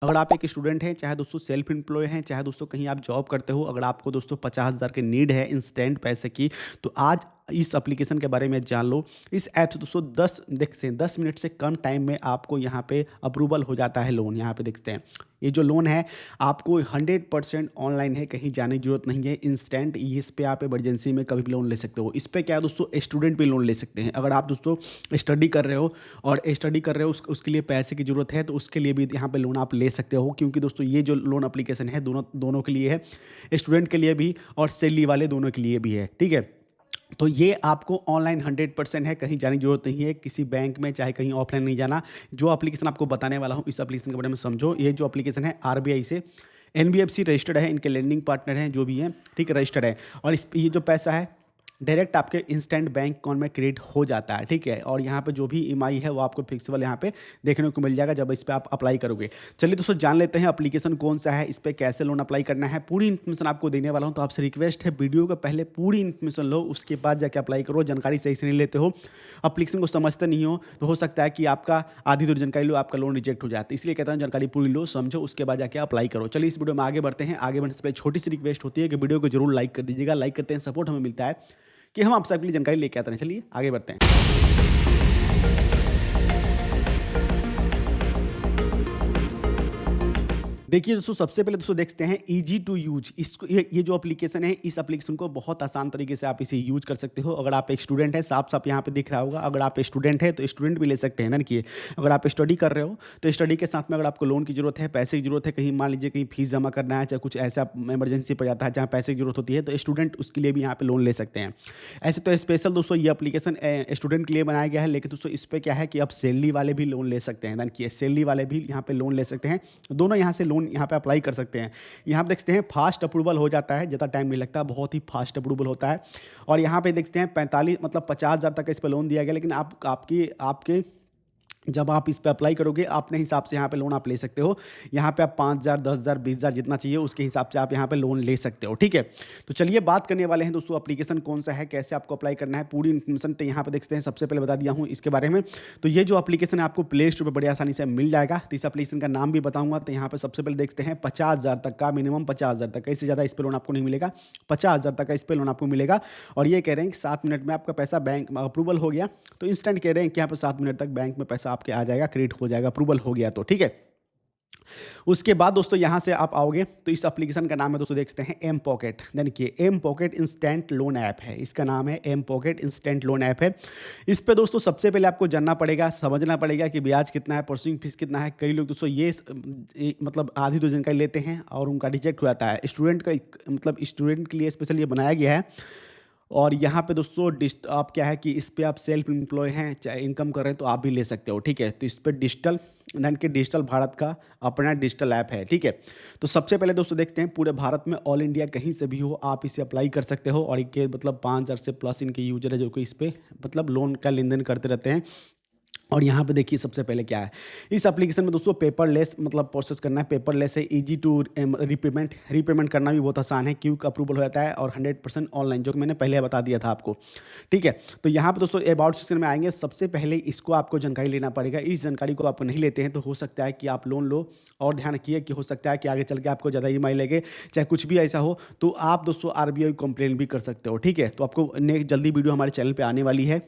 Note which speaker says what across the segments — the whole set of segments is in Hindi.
Speaker 1: अगर आप एक स्टूडेंट हैं, चाहे दोस्तों सेल्फ एम्प्लॉय हैं, चाहे दोस्तों कहीं आप जॉब करते हो, अगर आपको दोस्तों 50,000 की नीड है इंस्टेंट पैसे की, तो आज इस एप्लीकेशन के बारे में जान लो। इस ऐप से दोस्तों 10 मिनट से कम टाइम में आपको यहाँ पे अप्रूवल हो जाता है लोन। यहाँ पे देखते हैं, ये जो लोन है आपको 100% ऑनलाइन है, कहीं जाने की जरूरत नहीं है, इंस्टेंट। इस पे आप इमरजेंसी में कभी भी लोन ले सकते हो। इस पे क्या है दोस्तों, स्टूडेंट भी लोन ले सकते हैं। अगर आप दोस्तों स्टडी कर रहे हो और स्टडी कर रहे हो उसके लिए पैसे की ज़रूरत है, तो उसके लिए भी यहाँ पे लोन आप ले सकते हो। क्योंकि दोस्तों ये जो लोन एप्लीकेशन है दोनों दोनों के लिए है, स्टूडेंट के लिए भी और सैलरी वाले दोनों के लिए भी है, ठीक है। तो ये आपको ऑनलाइन 100% है, कहीं जाने की जरूरत नहीं है, किसी बैंक में चाहे कहीं ऑफलाइन नहीं जाना। जो एप्लीकेशन आपको बताने वाला हूँ इस एप्लीकेशन के बारे में समझो। ये जो एप्लीकेशन है आरबीआई से, एनबीएफसी रजिस्टर्ड है, इनके लेंडिंग पार्टनर हैं जो भी हैं, ठीक है, रजिस्टर्ड है। और इस ये जो पैसा है डायरेक्ट आपके इंस्टेंट बैंक अकाउंट में क्रेडिट हो जाता है, ठीक है। और यहाँ पे जो भी ईएमआई है वो आपको फिक्सेबल यहाँ पे देखने को मिल जाएगा जब इस पे आप अप्लाई करोगे। चलिए दोस्तों जान लेते हैं एप्लीकेशन कौन सा है, इस पे कैसे लोन अप्लाई करना है, पूरी इन्फॉर्मेशन आपको देने वाला हूँ। तो आपसे रिक्वेस्ट है वीडियो को पहले पूरी इन्फॉर्मेशन लो, उसके बाद जाके अप्लाई करो। जानकारी सही से नहीं लेते हो, एप्लीकेशन को समझते नहीं हो, तो हो सकता है कि आपका आधी दूर जानकारी लो, आपका लोन रिजेक्ट हो जाता है। इसलिए कहता हूँ जानकारी पूरी लो, समझो, उसके बाद जाके अप्लाई करो। चलिए इस वीडियो में आगे बढ़ते हैं। आगे बढ़ने से पहले छोटी सी रिक्वेस्ट होती है कि वीडियो को जरूर लाइक कर दीजिएगा। लाइक करते हैं सपोर्ट हमें मिलता है कि हम आप सबके लिए जानकारी लेके आते हैं। चलिए आगे बढ़ते हैं। देखिए दोस्तों, सबसे पहले दोस्तों देखते हैं ईजी टू यूज। इसको ये जो एप्लीकेशन है, इस एप्लीकेशन को बहुत आसान तरीके से आप इसे यूज कर सकते हो। अगर आप एक स्टूडेंट है, साफ साफ यहाँ पे दिख रहा होगा, अगर आप स्टूडेंट है तो स्टूडेंट भी ले सकते हैं ना। देखिए, अगर आप स्टडी कर रहे हो तो स्टडी के साथ में अगर आपको लोन की जरूरत है, पैसे की जरूरत है, कहीं मान लीजिए कहीं फीस जमा करना है, चाहे कुछ ऐसा इमरजेंसी पड़ जाता है जहाँ पैसे की जरूरत होती है, तो स्टूडेंट उसके लिए भी यहाँ पे लोन ले सकते हैं। ऐसे तो स्पेशल दोस्तों ये एप्लीकेशन स्टूडेंट के लिए बनाया गया है, लेकिन दोस्तों इस पर क्या है कि अब सैलरी वाले भी लोन ले सकते हैं। देखिए, सैलरी वाले भी यहाँ पे लोन ले सकते हैं, दोनों यहाँ से लोन यहाँ पे अप्लाई कर सकते हैं। यहाँ पे देखते हैं फास्ट अप्रूवल हो जाता है, ज़्यादा टाइम नहीं लगता, बहुत ही फास्ट अप्रूवल होता है। और यहाँ पे देखते हैं 45 मतलब 50,000 तक इस पर लोन दिया गया, लेकिन आपकी आपके जब आप इस पे अप्लाई करोगे अपने हिसाब से यहाँ पे लोन आप ले सकते हो। यहाँ पे आप 5,000, 10,000, 20,000 जितना चाहिए उसके हिसाब से आप यहाँ पे लोन ले सकते हो, ठीक है। तो चलिए बात करने वाले हैं दोस्तों एप्लीकेशन कौन सा है, कैसे आपको अप्लाई करना है, पूरी इन्फॉर्मेशन तो यहाँ पे देखते हैं। सबसे पहले बता दिया हूँ इसके बारे में। तो ये जो एप्लीकेशन है आपको प्ले स्टोर पर बड़ी आसानी से मिल जाएगा। तो इस एप्लीकेशन का नाम भी बताऊँगा। तो यहाँ पे सबसे पहले देखते हैं 50,000 तक का, मिनिमम 50,000 तक का, इससे ज़्यादा इस पर लोन आपको नहीं मिलेगा। 50,000 तक का इस पर लोन आपको मिलेगा। और ये कह रहे हैं कि 7 मिनट में आपका पैसा बैंक अप्रूवल हो गया, तो इंस्टेंट कह रहे हैं कि यहाँ पर 7 मिनट तक बैंक में पैसा आपके आ जाएगा, क्रेडिट हो जाएगा, अप्रूवल हो गया तो, ठीक है। उसके बाद दोस्तों यहाँ से आप आओगे तो इस एप्लीकेशन का नाम है दोस्तों, देखते हैं एम पॉकेट। देखिए, M pocket instant loan app है, इसका नाम है M pocket instant loan app है। इस पे दोस्तों सबसे पहले आपको जानना पड़ेगा, समझना पड़ेगा कि ब्याज कितना है, प्रोसेसिंग फीस कितना है। कई लोग दोस्तों मतलब आधी दो जानकारी लेते हैं और उनका रिजेक्ट हो जाता है। स्टूडेंट का मतलब स्टूडेंट के लिए स्पेशल ये बनाया गया है। और यहाँ पे दोस्तों आप क्या है कि इस पे आप सेल्फ एम्प्लॉय हैं, चाहे इनकम कर रहे हैं, तो आप भी ले सकते हो, ठीक है। तो इस पे डिजिटल भारत का अपना डिजिटल ऐप है, ठीक है। तो सबसे पहले दोस्तों देखते हैं, पूरे भारत में ऑल इंडिया कहीं से भी हो आप इसे अप्लाई कर सकते हो। और इनके मतलब 5,000 से प्लस इनके यूजर है जो कि इस पे मतलब लोन का लेन देन करते रहते हैं। और यहाँ पे देखिए सबसे पहले क्या है, इस एप्लीकेशन में दोस्तों पेपरलेस मतलब प्रोसेस करना है, पेपरलेस है, इजी टू रीपेमेंट करना भी बहुत आसान है, क्विक अप्रूवल हो जाता है और 100% ऑनलाइन, जो कि मैंने पहले बता दिया था आपको, ठीक है। तो यहाँ पे दोस्तों अबाउट सेक्शन में आएंगे, सबसे पहले इसको आपको जानकारी लेना पड़ेगा। इस जानकारी को आप नहीं लेते हैं तो हो सकता है कि आप लोन लो, और ध्यान रखिए कि हो सकता है कि आगे चल के आपको ज़्यादा ईएमआई लगे, चाहे कुछ भी ऐसा हो, तो आप दोस्तों आरबीआई को कंप्लेन भी कर सकते हो, ठीक है। तो आपको नेक्स्ट जल्दी वीडियो हमारे चैनल पर आने वाली है,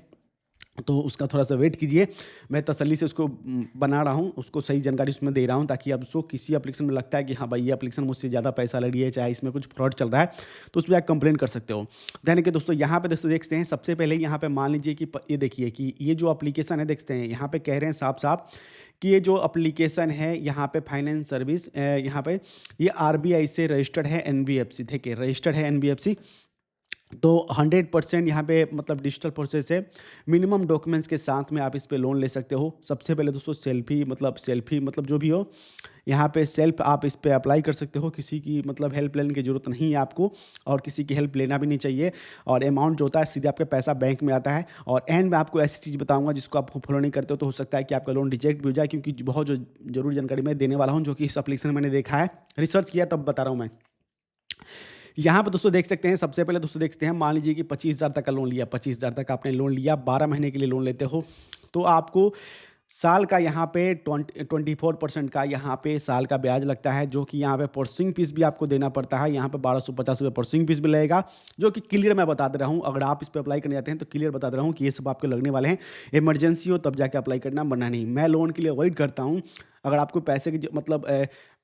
Speaker 1: तो उसका थोड़ा सा वेट कीजिए। मैं तसल्ली से उसको बना रहा हूँ, उसको सही जानकारी उसमें दे रहा हूँ, ताकि अब उसको किसी एप्लीकेशन में लगता है कि हाँ भाई ये एप्लीकेशन मुझसे ज़्यादा पैसा ले रही है, चाहे इसमें कुछ फ्रॉड चल रहा है, तो उस पर आप कंप्लेन कर सकते हो। ध्यान कि दोस्तों यहाँ पे दोस्तों देखते हैं, सबसे पहले यहाँ पे मान लीजिए कि ये देखिए कि ये जो एप्लीकेशन है, देखते हैं यहाँ पे कह रहे हैं साफ साफ कि ये जो एप्लीकेशन है यहाँ पे फाइनेंस सर्विस, यहाँ पे ये आरबीआई से रजिस्टर्ड है, एनबीएफसी, देखिए रजिस्टर्ड है एनबीएफसी। तो 100% यहाँ पे मतलब डिजिटल प्रोसेस है, मिनिमम डॉक्यूमेंट्स के साथ में आप इस पे लोन ले सकते हो। सबसे पहले दोस्तों सेल्फी मतलब जो भी हो, यहाँ पे सेल्फ आप इस पे अप्लाई कर सकते हो, किसी की मतलब हेल्प लेने की ज़रूरत नहीं है आपको, और किसी की हेल्प लेना भी नहीं चाहिए। और अमाउंट जो होता है सीधे आपके पैसा बैंक में आता है। और एंड में आपको ऐसी चीज़ बताऊंगा जिसको आप फॉलो नहीं करते हो, तो हो सकता है कि आपका लोन रिजेक्ट भी हो जाए, क्योंकि बहुत जो जरूरी जानकारी मैं देने वाला हूँ, जो कि इस एप्लीकेशन में मैंने देखा है, रिसर्च किया तब बता रहा हूँ मैं। यहाँ पे दोस्तों देख सकते हैं, सबसे पहले दोस्तों देखते हैं, मान लीजिए कि 25,000 तक का लोन लिया, 25,000 तक आपने लोन लिया, 12 महीने के लिए लोन लेते हो, तो आपको साल का यहाँ पे 24% का यहाँ पे साल का ब्याज लगता है, जो कि यहाँ पे प्रोसेसिंग फीस भी आपको देना पड़ता है। यहाँ पे 1250 रुपये प्रोसेसिंग फीस भी लगेगा, जो कि क्लियर मैं बता दे रहा हूँ। अगर आप इस पे अप्लाई करने जाते हैं तो क्लियर बता दे रहा हूँ कि ये सब आपके लगने वाले हैं। इमरजेंसी हो तब जाके अप्लाई करना, वरना नहीं। मैं लोन के लिए अवॉइड करता हूँ। अगर आपको पैसे की मतलब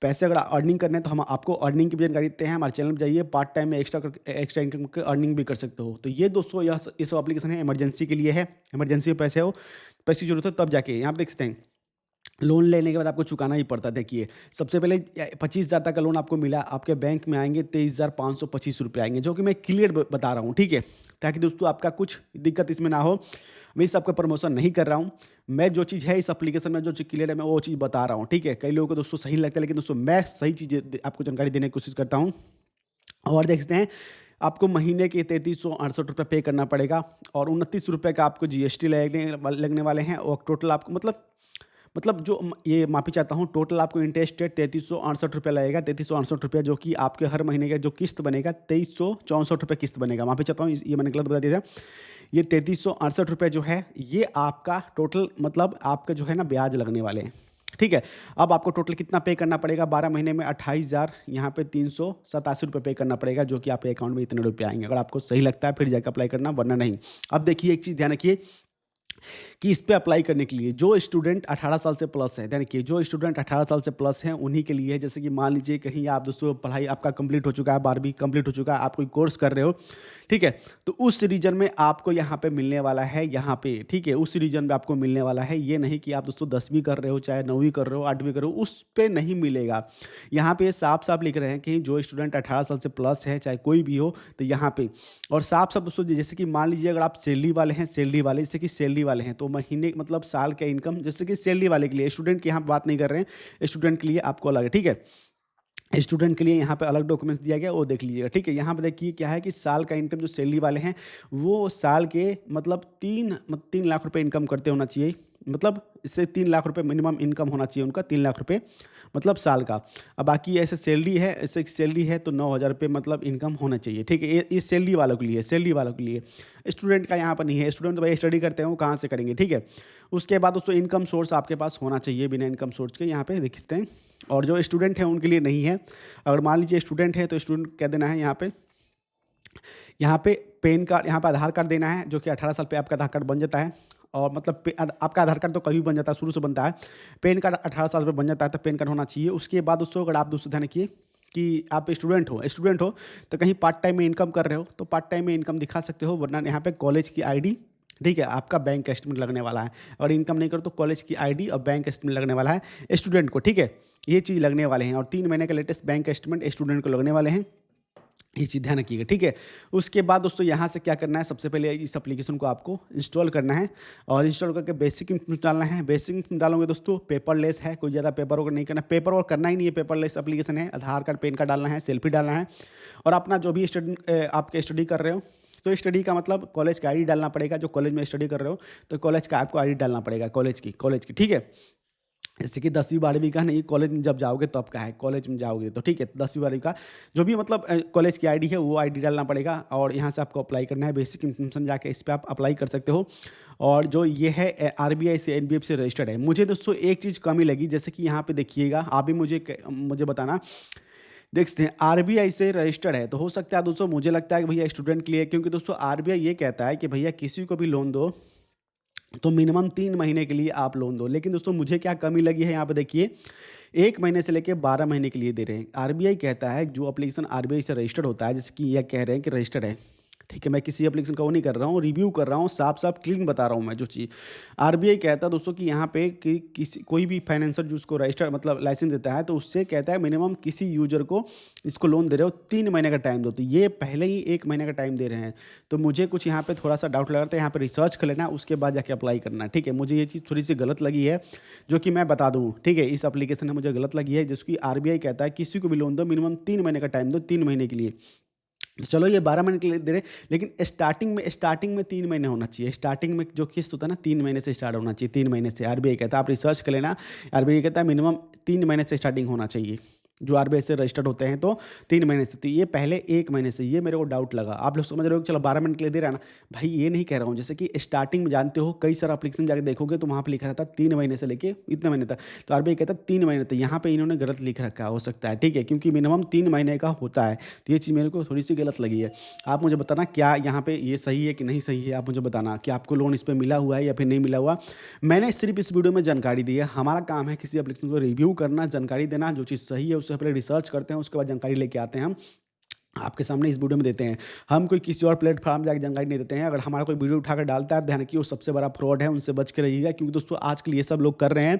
Speaker 1: पैसे अगर अर्निंग करने हैं तो हम आपको अर्निंग की भी जानकारी देते हैं। हमारे चैनल पर जाइए, पार्ट टाइम में एक्स्ट्रा इनकम के अर्निंग भी कर सकते हो। तो ये दोस्तों यह सब एप्लीकेशन है, इमरजेंसी के लिए है। इमरजेंसी में पैसे की जरूरत है तब जाके यहाँ पे देख सकते हैं। लोन लेने के बाद आपको चुकाना ही पड़ता है। देखिए, सबसे पहले 25,000 तक का लोन आपको मिला, आपके बैंक में आएंगे 23,525 रुपये आएंगे, जो कि मैं क्लियर बता रहा हूँ, ठीक है, ताकि दोस्तों आपका कुछ दिक्कत इसमें ना हो। मैं इस आपका प्रमोशन नहीं कर रहा हूँ। मैं जो चीज़ है इस एप्लीकेशन में जो चीज़ क्लियर है मैं वो चीज़ बता रहा हूँ, ठीक है। कई लोगों को दोस्तों सही लगता है, लेकिन दोस्तों मैं सही चीज़ें आपको जानकारी देने की कोशिश करता हूँ। और देखते हैं, आपको महीने के 3368 रुपये पे करना पड़ेगा, और 29 रुपये का आपको जीएसटी लगने वाले हैं। और टोटल आपको मतलब जो ये माफ़ी चाहता हूँ, टोटल आपको इंटरेस्ट रेट 3368 रुपये लगेगा। 3368 रुपये, जो कि आपके हर महीने का जो किस्त बनेगा 2364 रुपये किस्त बनेगा। माफ़ी चाहता हूँ, ये मैंने गलत बता दिया था। ये 3368 रुपये जो है ये आपका टोटल मतलब आपका जो है ना ब्याज लगने वाले हैं, ठीक है। अब आपको टोटल कितना पे करना पड़ेगा? 12 महीने में 28,000 यहाँ पे 387 रुपये पे करना पड़ेगा, जो कि आपके अकाउंट में इतने रुपये आएंगे। अगर आपको सही लगता है फिर जाकर अप्लाई करना, वरना नहीं। अब देखिए, एक चीज़ ध्यान रखिए कि इस पे अप्लाई करने के लिए जो स्टूडेंट 18 साल से प्लस है, यानी कि जो स्टूडेंट 18 साल से प्लस हैं उन्हीं के लिए है। जैसे कि मान लीजिए कहीं आप दोस्तों पढ़ाई आपका कंप्लीट हो चुका है, 12वीं कंप्लीट हो चुका है, आप कोई कोर्स कर रहे हो, ठीक है, तो उस रीजन में आपको यहाँ पे मिलने वाला है, यहाँ पे, ठीक है, उस रीजन में आपको मिलने वाला है। ये नहीं कि आप दोस्तों 10वीं कर रहे हो, चाहे 9वीं कर रहे हो, 8वीं कर रहे हो, उस पे नहीं मिलेगा। यहाँ पे साफ साफ लिख रहे हैं कि जो स्टूडेंट 18 साल से प्लस है, चाहे कोई भी हो, तो यहाँ पे और साफ साफ दोस्तों, जैसे कि मान लीजिए अगर आप सैलरी वाले हैं, सैलरी वाले जैसे कि सैलरी वाले हैं, तो महीने मतलब साल का इनकम, जैसे कि सैलरी वाले के लिए, स्टूडेंट की यहाँ बात नहीं कर रहे हैं, स्टूडेंट के लिए आपको अलग है, ठीक है। स्टूडेंट के लिए यहाँ पे अलग डॉक्यूमेंट्स दिया गया, वो देख लीजिएगा, ठीक है। यहाँ पे देखिए क्या है कि साल का इनकम जो सैलरी वाले हैं वो साल के मतलब 3 लाख रुपए इनकम करते होना चाहिए। मतलब इससे 3 लाख रुपए मिनिमम इनकम होना चाहिए उनका, 3 लाख रुपए मतलब साल का। अब बाकी ऐसे सैलरी है तो 9,000 रुपये मतलब इनकम होना चाहिए, ठीक है। ये सैलरी वालों के लिए, सैलरी वालों के लिए। स्टूडेंट का यहाँ पर नहीं है। स्टूडेंट तो भाई स्टडी करते हैं, वो कहाँ से करेंगे, ठीक है। उसके बाद दोस्तों इनकम सोर्स आपके पास होना चाहिए, बिना इनकम सोर्स के यहाँ पे देख सकते हैं। और जो स्टूडेंट है उनके लिए नहीं है। अगर मान लीजिए स्टूडेंट है तो स्टूडेंट कह देना है यहाँ पे पैन कार्ड, यहाँ पे आधार कार्ड देना है, जो कि 18 साल पे आपका आधार कार्ड बन जाता है। और मतलब आपका आधार कार्ड तो कभी बन जाता है, शुरू से बनता है। पैन कार्ड 18 साल पे बन जाता है, तो पैन कार्ड होना चाहिए। उसके बाद दोस्तों अगर आप दोस्तों ध्यान रखिए कि आप स्टूडेंट हो तो कहीं पार्ट टाइम में इनकम कर रहे हो तो पार्ट टाइम में इनकम दिखा सकते हो, वरना यहाँ पे कॉलेज की आईडी, ठीक है, आपका बैंक स्टेटमेंट लगने वाला है। और इनकम नहीं करो तो कॉलेज की आईडी और बैंक स्टेटमेंट लगने वाला है स्टूडेंट को, ठीक है। ये चीज़ लगने वाले हैं। और 3 महीने का लेटेस्ट बैंक स्टेटमेंट स्टूडेंट को लगने वाले हैं। ये चीज़ ध्यान रखिएगा, ठीक है। उसके बाद दोस्तों यहाँ से क्या करना है, सबसे पहले इस एप्लीकेशन को आपको इंस्टॉल करना है। और इंस्टॉल करके बेसिक इन्फॉर्मेशन डालना है। बेसिक इन्फॉर्मेशन डालोगे दोस्तों, पेपरलेस है, कोई ज़्यादा पेपर वर्क नहीं करना। पेपर वर्क करना ही नहीं है, पेपरलेस एप्लीकेशन है। आधार कार्ड पैन कार्ड डालना है, सेल्फी डालना है। और अपना जो भी आपके स्टडी कर रहे हो, तो स्टडी का मतलब कॉलेज का आईडी डालना पड़ेगा। जो कॉलेज में स्टडी कर रहे हो तो कॉलेज का आपको आईडी डालना पड़ेगा, कॉलेज की, ठीक है। जैसे कि 10वीं 12वीं का नहीं, कॉलेज में जब जाओगे तब का है, कॉलेज में जाओगे तो, ठीक है। 10वीं 12वीं का जो भी मतलब कॉलेज की आईडी है वो आईडी डालना पड़ेगा। और यहाँ से आपको अप्लाई करना है। बेसिक इन्फॉर्मेशन जाके इस पर आप अप्लाई कर सकते हो। और जो ये है आरबीआई से एनबीएफसी से रजिस्टर्ड है। मुझे दोस्तों एक चीज़ कमी लगी, जैसे कि यहाँ पे देखिएगा, आप भी मुझे बताना। देखते हैं, आरबीआई से रजिस्टर्ड है, तो हो सकता है दोस्तों, मुझे लगता है कि भैया स्टूडेंट के लिए, क्योंकि दोस्तों आरबीआई ये कहता है कि भैया किसी को भी लोन दो तो मिनिमम 3 महीने के लिए आप लोन दो। लेकिन दोस्तों मुझे क्या कमी लगी है, यहाँ पे देखिए, 1 महीने से लेकर 12 महीने के लिए दे रहे हैं। आरबीआई कहता है जो एप्लीकेशन आरबीआई से रजिस्टर्ड होता है, जैसे कि यह कह रहे हैं कि रजिस्टर्ड है, ठीक है। मैं किसी एप्लीकेशन का वो नहीं कर रहा हूँ, रिव्यू कर रहा हूँ, साफ साफ क्लीन बता रहा हूँ मैं जो चीज़। आरबीआई कहता है दोस्तों कि यहाँ पे कि कोई भी फाइनेंसर जो उसको रजिस्टर मतलब लाइसेंस देता है, तो उससे कहता है मिनिमम किसी यूजर को इसको लोन दे रहे हो 3 महीने का टाइम दो। तो ये पहले ही 1 महीने का टाइम दे रहे हैं। तो मुझे कुछ यहाँ पे थोड़ा सा डाउट लग रहा था। यहाँ पे रिसर्च कर लेना, उसके बाद जाके अप्लाई करना, ठीक है। मुझे ये चीज़ थोड़ी सी गलत लगी है, जो कि मैं बता दूँ, ठीक है। इस एप्लीकेशन में मुझे गलत लगी है, जिसकी आरबीआई कहता है किसी को भी लोन दो, मिनिमम 3 महीने का टाइम दो, 3 महीने के लिए। तो चलो ये 12 महीने के लिए दे रहे, लेकिन स्टार्टिंग में 3 महीने होना चाहिए। स्टार्टिंग में जो किस्त होता है ना, 3 महीने से स्टार्ट होना चाहिए, 3 महीने से आरबीआई कहता है। आप रिसर्च कर लेना, आरबीआई कहता है मिनिमम 3 महीने से स्टार्टिंग होना चाहिए। जो आरबीआई से रजिस्टर्ड होते हैं, तो 3 महीने से। तो ये पहले 1 महीने से, ये मेरे को डाउट लगा। आप लोग समझ रहे हो कि चलो 12 मिनट के लिए दे रहा है ना, भाई ये नहीं कह रहा हूँ। जैसे कि स्टार्टिंग में जानते हो कई सारा एप्लीकेशन जाके देखोगे तो वहाँ पे लिखा रहता है 3 महीने से लेके इतने महीने तक, तो आरबीआई कहता है 3 महीने तक। यहाँ पे इन्होंने गलत लिख रखा हो सकता है, ठीक है, क्योंकि मिनिमम 3 महीने का होता है। तो ये चीज़ मेरे को थोड़ी सी गलत लगी है। आप मुझे बताना क्या यहाँ पे ये सही है कि नहीं सही है, आप मुझे बताना कि आपको लोन इस पे मिला हुआ है या फिर नहीं मिला हुआ। मैंने सिर्फ इस वीडियो में जानकारी दी है। हमारा काम है किसी एप्लीकेशन को रिव्यू करना, जानकारी देना, जो चीज़ सही है उससे पहले रिसर्च करते हैं, उसके बाद जानकारी लेके आते हैं हम आपके सामने इस वीडियो में देते हैं। हम कोई किसी और प्लेटफॉर्म जाकर जानकारी नहीं देते हैं। अगर हमारा कोई वीडियो उठाकर डालता है, ध्यान रखिए वो सबसे बड़ा फ्रॉड है, उनसे बच के रहिएगा। क्योंकि दोस्तों आजकल ये सब लोग कर रहे हैं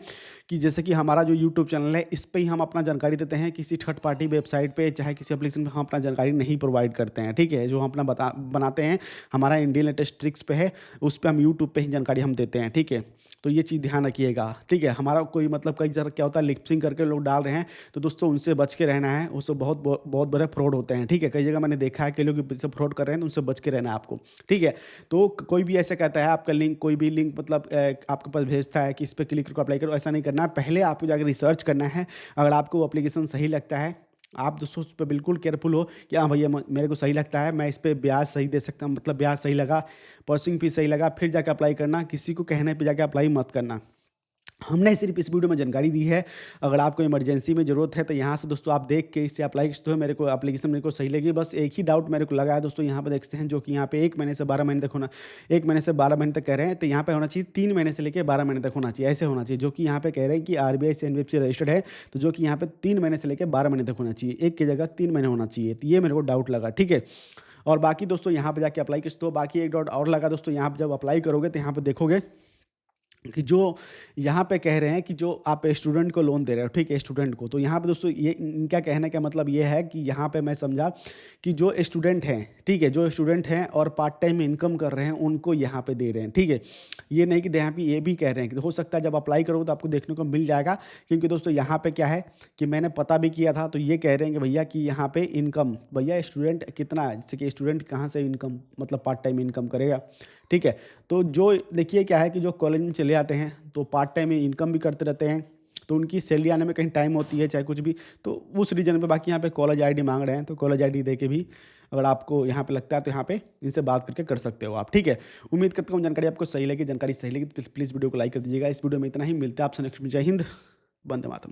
Speaker 1: कि जैसे कि हमारा जो यूट्यूब चैनल है, इस पे ही हम अपना जानकारी देते हैं, किसी थर्ड पार्टी वेबसाइट पे चाहे किसी एप्लीकेशन पे हम अपना जानकारी नहीं प्रोवाइड करते हैं, ठीक है। जो हम अपना बनाते हैं, हमारा इंडियन लेटेस्ट ट्रिक्स पे है, उस पर हम यूट्यूब पे ही जानकारी हम देते हैं, ठीक है। तो ये चीज़ ध्यान रखिएगा, ठीक है। हमारा कोई मतलब कई जगह क्या होता है, लिपसिंग करके लोग डाल रहे हैं, तो दोस्तों उनसे बच के रहना है। उससे बहुत बड़े फ्रॉड होते हैं, ठीक है। कई जगह मैंने देखा है कि लोग इससे फ्रॉड कर रहे हैं, तो उनसे बच के रहना है आपको, ठीक है। तो कोई भी ऐसा कहता है आपका लिंक, कोई भी लिंक मतलब आपके पास भेजता है कि इस पर क्लिक करो अप्लाई करो, ऐसा नहीं करना है। पहले आपको जाकर रिसर्च करना है। अगर आपको वो एप्लीकेशन सही लगता है, आप दोस्तों उस पर बिल्कुल केयरफुल हो कि हाँ भैया मेरे को सही लगता है, मैं इस पर ब्याज सही दे सकता हूँ, मतलब ब्याज सही लगा, प्रोसेसिंग फीस सही लगा, फिर जाकर अप्लाई करना। किसी को कहने पे जाकर अप्लाई मत करना। हमने सिर्फ इस वीडियो में जानकारी दी है। अगर आपको इमरजेंसी में ज़रूरत है तो यहाँ से दोस्तों आप देख के इससे अप्लाई कर सकते हो। मेरे को एप्लीकेशन मेरे को सही लगी। बस एक ही डाउट मेरे को लगा है दोस्तों, यहाँ पे देखते हैं जो कि यहाँ पे 1 महीने से 12 महीने तक होना, 1 महीने से 12 महीने तक कह रहे हैं, तो यहाँ पे होना चाहिए 3 महीने से लेकर 12 महीने तक होना चाहिए, ऐसे होना चाहिए। जो कि यहाँ पे कह रहे हैं कि आरबीआई से एनबीएफसी रजिस्टर्ड है, तो जो कि यहाँ पे 3 महीने से लेकर 12 महीने तक होना चाहिए, एक की जगह 3 महीने होना चाहिए। तो ये मेरे को डाउट लगा, ठीक है। और बाकी दोस्तों यहाँ पे जाके अप्लाई कर सकते हो। बाकी एक डाउट और लगा दोस्तों, यहाँ पे जब अप्लाई करोगे तो यहाँ पे देखोगे कि जो यहाँ पे कह रहे हैं कि जो आप स्टूडेंट को लोन दे रहे हो, ठीक है, स्टूडेंट को, तो यहाँ पे दोस्तों ये इनका कहने का मतलब ये है कि यहाँ पे मैं समझा कि जो स्टूडेंट हैं, ठीक है, जो स्टूडेंट हैं और पार्ट टाइम इनकम कर रहे हैं उनको यहाँ पे दे रहे हैं, ठीक है। ये नहीं कि यहाँ पे ये भी कह रहे हैं कि हो सकता है जब अप्लाई करोगे तो आपको देखने को मिल जाएगा। क्योंकि दोस्तों यहाँ पे क्या है कि मैंने पता भी किया था, तो ये कह रहे हैं कि भैया कि यहाँ पे इनकम, भैया स्टूडेंट कितना है, जैसे कि स्टूडेंट कहाँ से इनकम मतलब पार्ट टाइम इनकम करेगा, ठीक है। तो जो देखिए क्या है कि जो कॉलेज में चले आते हैं तो पार्ट टाइम इनकम भी करते रहते हैं, तो उनकी सैलरी आने में कहीं टाइम होती है, चाहे कुछ भी, तो उस रीजन पे बाकी यहाँ पे कॉलेज आईडी मांग रहे हैं, तो कॉलेज आईडी दे के भी अगर आपको यहाँ पे लगता है तो यहाँ पे इनसे बात करके कर सकते हो आप, ठीक है। उम्मीद करता हूँ जानकारी आपको सही लगी। जानकारी सही लगी तो प्लीज़ वीडियो को लाइक कर दीजिएगा। इस वीडियो में इतना ही, मिलते हैं आपसे नेक्स्ट में। जय हिंद, वंदे मातरम।